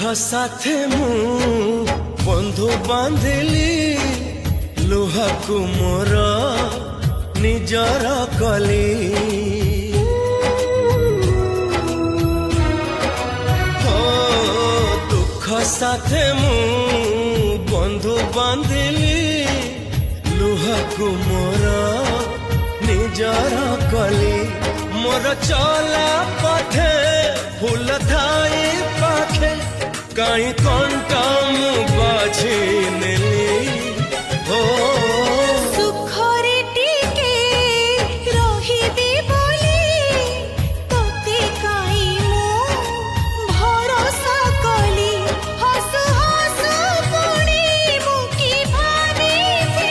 साथे मु बंधु बांधिली लुहाकु मोर निजर कली हो दुख साथे मु बंधु बांधिली लुहाकु मोर निजर कली मोर चला पथे फूल थाई पाखे कहीं कंटा मु